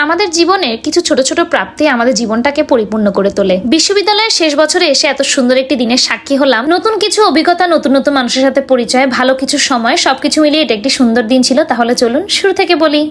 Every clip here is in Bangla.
আমাদের জীবনে কিছু ছোট ছোট প্রাপ্তি আমাদের জীবনটাকে পরিপূর্ণ করে তোলে। বিশ্ববিদ্যালয়ের শেষ বছরে এসে এত সুন্দর একটি দিনের সাক্ষী হলাম। নতুন কিছু অভিজ্ঞতা, নতুন নতুন মানুষের সাথে পরিচয়, ভালো কিছু সময়, সবকিছু মিলিয়ে এটা একটি সুন্দর দিন ছিল। তাহলে চলুন শুরু থেকে বলি।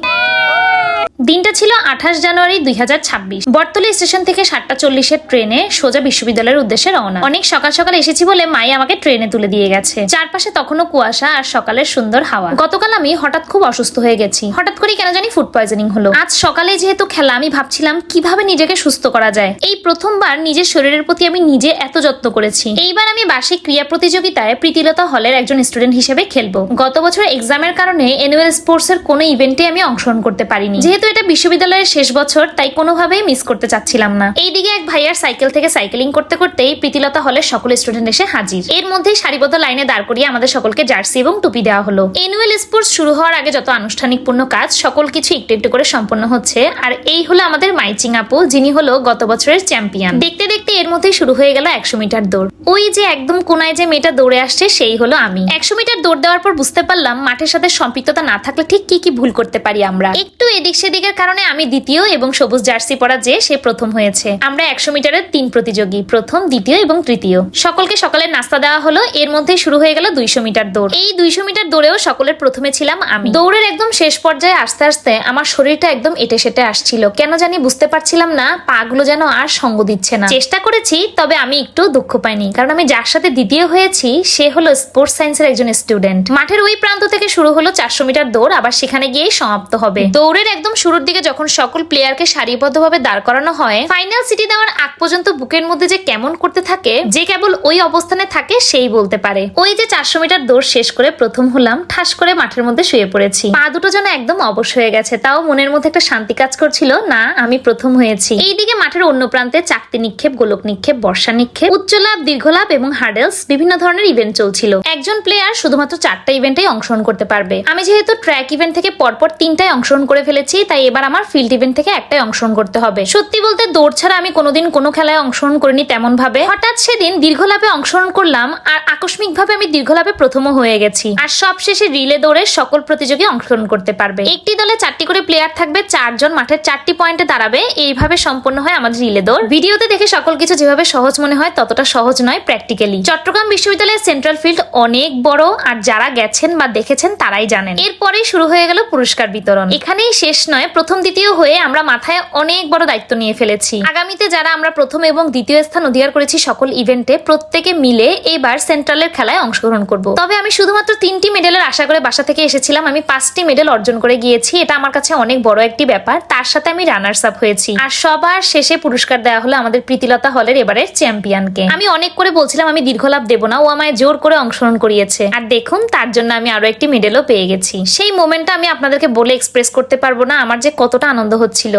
দিনটা ছিল 28 জানুয়ারি 2026। বটতলী স্টেশন থেকে 7:40 ট্রেনে সোজা বিশ্ববিদ্যালয়ের উদ্দেশ্যে রওনা। অনেক সকাল সকাল এসেছি বলে মাই আমাকে ট্রেনে তুলে দিয়ে গেছে। চারপাশে তখনও কুয়াশা আর সকালের সুন্দর হাওয়া। গতকাল আমি হঠাৎ খুব অসুস্থ হয়ে গেছি। হঠাৎ করে কেন জানি ফুড পয়জনিং হলো। আজ সকালে যেহেতু খেলা, আমি ভাবছিলাম কিভাবে নিজেকে সুস্থ করা যায়। এই প্রথমবার নিজের শরীরের প্রতি আমি নিজে এত যত্ন করেছি। এইবার আমি বার্ষিক ক্রীড়া প্রতিযোগিতায় প্রীতিলতা হলের একজন স্টুডেন্ট হিসেবে খেলবো। গত বছর এক্সামের কারণে অ্যানুয়াল স্পোর্টস এর কোনো ইভেন্টে আমি অংশগ্রহণ করতে পারিনি। যেহেতু এটা বিশ্ববিদ্যালয়ের শেষ বছর, তাই কোনোভাবেই মিস করতে চাচ্ছিলাম না। এইদিকে এক ভাইয়ার সাইকেল থেকে সাইকেলিং করতে করতেই প্রীতিলতা হলের সকল স্টুডেন্ট এসে হাজির। এর মধ্যেই সারিবদ্ধ লাইনে দাঁড় করিয়ে আমাদের সকলকে জার্সি এবং টুপি দেওয়া হলো। অ্যানুয়াল স্পোর্টস শুরু হওয়ার আগে যত আনুষ্ঠানিকপূর্ণ কাজ, সকল কিছু একটু একটু করে সম্পন্ন হচ্ছে। আর এই হলো আমাদের মাইচিং আপু, যিনি হলো গত বছরের চ্যাম্পিয়ন। দেখতে দেখতে এর মধ্যেই শুরু হয়ে গেল 100 মিটার দৌড়। ওই যে একদম কোনায় যে মেয়েটা দৌড়ে আসছে, সেই হলো আমি। 100 মিটার দৌড় দেওয়ার পর বুঝতে পারলাম মাঠের সাথে সম্পৃক্ততা না থাকলে ঠিক কি কি ভুল করতে পারি আমরা। একটু এদিক সেদিকের কারণে আমি দ্বিতীয় এবং সবুজ জার্সি পরা যে সে প্রথম হয়েছে। আমরা 100 মিটারের 3 প্রতিযোগী, প্রথম, দ্বিতীয় এবং তৃতীয়। সকলকে সকালের নাস্তা দেওয়া হলো। এর মধ্যেই শুরু হয়ে গেল 200 মিটার দৌড়। এই 200 মিটার দৌড়েও সকলের প্রথমে ছিলাম আমি। দৌড়ের একদম শেষ পর্যায়ে আস্তে আস্তে আমার শরীরটা একদম এটে সেটে আসছিল। কেন জানি বুঝতে পারছিলাম না, পাগুলো যেন আর সঙ্গ দিচ্ছে না। চেষ্টা করেছি, তবে আমি একটু দুঃখ পাইনি, কারণ আমি যার সাথে দ্বিতীয় হয়েছি সে হলো স্পোর্টস সায়েন্সের একজন স্টুডেন্ট। মাঠের ওই প্রান্ত থেকে শুরু হলো 400 মিটার দৌড়, আবার সেখানে গিয়েই সমাপ্ত হবে। দৌড়ের একদম শুরুর দিকে যখন সকল প্লেয়ারকে সারিবদ্ধভাবে দাঁড় করানো হয়, ফাইনাল সিটি দেওয়ার আগ পর্যন্ত বুকের মধ্যে যে কেমন করতে থাকে, যে কেবল ওই অবস্থানে থাকে সেই বলতে পারে। ওই যে 400 মিটার দৌড় শেষ করে প্রথম হলাম, ঠাস করে মাঠের মধ্যে শুয়ে পড়েছি। পা দুটো যেন একদম অবশ হয়ে গেছে, তাও মনের মধ্যে একটা শান্তি কাজ করছিল, না আমি প্রথম হয়েছি। এইদিকে মাঠের অন্য প্রান্তে চাকতি নিক্ষেপ, গোলক নিক্ষেপ, বর্ষা নিক্ষেপ, উচ্চ লাভ, দীর্ঘ লাভ এবং হার্ডেলস, বিভিন্ন ধরনের ইভেন্ট চলছিল। একজন প্লেয়ার শুধুমাত্র 4টা ইভেন্টেই অংশগ্রহণ করতে পারবে। আমি যেহেতু ট্র্যাক ইভেন্ট থেকে পরপর 3টায় অংশগ্রহণ করে ফেলেছি, তাই এবার আমার ফিল্ড ইভেন্ট থেকে একটাই অংশগ্রহণ করতে হবে। সত্যি বলতে দৌড় ছাড়া আমি কোনোদিন কোনো খেলায় অংশগ্রহণ করিনি তেমন ভাবে। হঠাৎ সেদিন দীর্ঘলাভে অংশগ্রহণ করলাম, আর আকস্মিক ভাবে আমি দীর্ঘলাভে প্রথমও হয়ে গেছি। আর সবশেষে রিলে দৌড়ে সকল প্রতিযোগী অংশগ্রহণ করতে পারবে। একটি দলে 4টি করে প্লেয়ার থাকবে, 4 জন মাঠের 4টি পয়েন্টে দাঁড়াবে। এইভাবে সম্পন্ন হয় আমাদের রিলে দৌড়। ভিডিওতে দেখে সকল কিছু যেভাবে সহজ মনে হয়, ততটা সহজ নয় প্র্যাকটিক্যালি। চট্টগ্রাম বিশ্ববিদ্যালয়ের সেন্ট্রাল ফিল্ড অনেক বড়, আর যারা গেছেন বা দেখেছেন তারাই জানেন। এরপরেই শুরু হয়ে গেল পুরস্কার বিতরণ। এখানেই শেষ নয়, প্রথম দ্বিতীয় হয়ে আমরা মাথায় অনেক বড় দায়িত্ব নিয়ে ফেলেছি। আগামীতে যারা আমরা প্রথম এবং দ্বিতীয় স্থান অধিকার করেছি সকল ইভেন্টে, প্রত্যেকে মিলে এবার সেন্ট্রালের খেলায় অংশগ্রহণ করব। তবে আমি শুধুমাত্র 3টি মেডেলের আশা করে বাসা থেকে এসেছিলাম, আমি 5টি মেডেল অর্জন করে গিয়েছি। এটা আমার কাছে অনেক বড় একটি ব্যাপার। তার সাথে আমি রানার্স আপ হয়েছি। আর সবার শেষে পুরস্কার দেওয়া হলো আমাদের প্রীতিলতা হলের এবারের চ্যাম্পিয়নকে। আমি অনেক করে বলছিলাম আমি দীর্ঘলাভ দেবো না, ও আমায় জোর করে অংশগ্রহণ করিয়েছে। আর দেখুন, তার জন্য আমি আরো একটি মেডেলও পেয়ে গেছি। সেই মোমেন্টটা আমি আপনাদেরকে বলে এক্সপ্রেস করতে পারবো না আমার যে কতটা আনন্দ হচ্ছিল।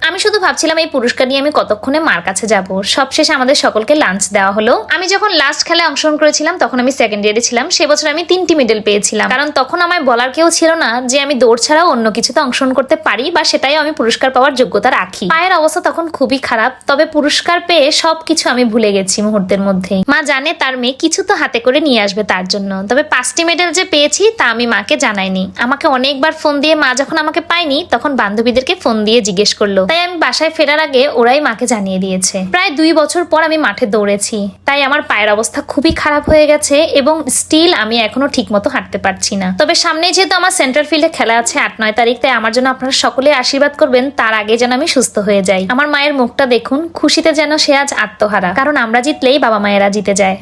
আমি শুধু ভাবছিলাম এই পুরস্কার নিয়ে আমি কতক্ষণে মার কাছে যাব। সবশেষে আমাদের সকলকে লাঞ্চ দেওয়া হলো। আমি যখন লাস্ট খেলায় অংশগ্রহণ করেছিলাম তখন আমি সেকেন্ড ইয়ারে ছিলাম। সে বছর আমি 3টি মেডেল পেয়েছিলাম, কারণ তখন আমায় বলার কেউ ছিল না যে আমি দৌড় ছাড়াও অন্য কিছুতে অংশগ্রহণ করতে পারি বা সেটাই আমি পুরস্কার পাওয়ার যোগ্যতা রাখি। পায়ের অবস্থা তখন খুবই খারাপ, তবে পুরস্কার পেয়ে সবকিছু আমি ভুলে গেছি মুহূর্তের মধ্যেই। মা জানে তার মেয়ে কিছু তো হাতে করে নিয়ে আসবে তার জন্য। তবে 5টি মেডেল যে পেয়েছি তা আমি মাকে জানাইনি। আমাকে অনেকবার ফোন দিয়ে, মা যখন আমাকে পাইনি তখন বান্ধবীদেরকে ফোন দিয়ে জিজ্ঞেস করলো। তাই আমি বাসায় ফেরার আগে ওরাই মাকে জানিয়ে দিয়েছে। প্রায় 2 বছর পর আমি মাঠে দৌড়েছি, তাই আমার পায়ের অবস্থা খুবই খারাপ হয়ে গেছে এবং স্টিল আমি এখনো ঠিক মতো হাঁটতে পারছি না। তবে সামনে যেহেতু আমার সেন্ট্রাল ফিল্ডে খেলা আছে 8-9 তারিখ, তাই আমার জন্য আপনারা সকলে আশীর্বাদ করবেন তার আগে যেন আমি সুস্থ হয়ে যাই। আমার মায়ের মুখটা দেখুন, খুশিতে যেন সে আজ আত্মহারা, কারণ আমরা জিতলেই বাবা মায়েরা জিতে যায়।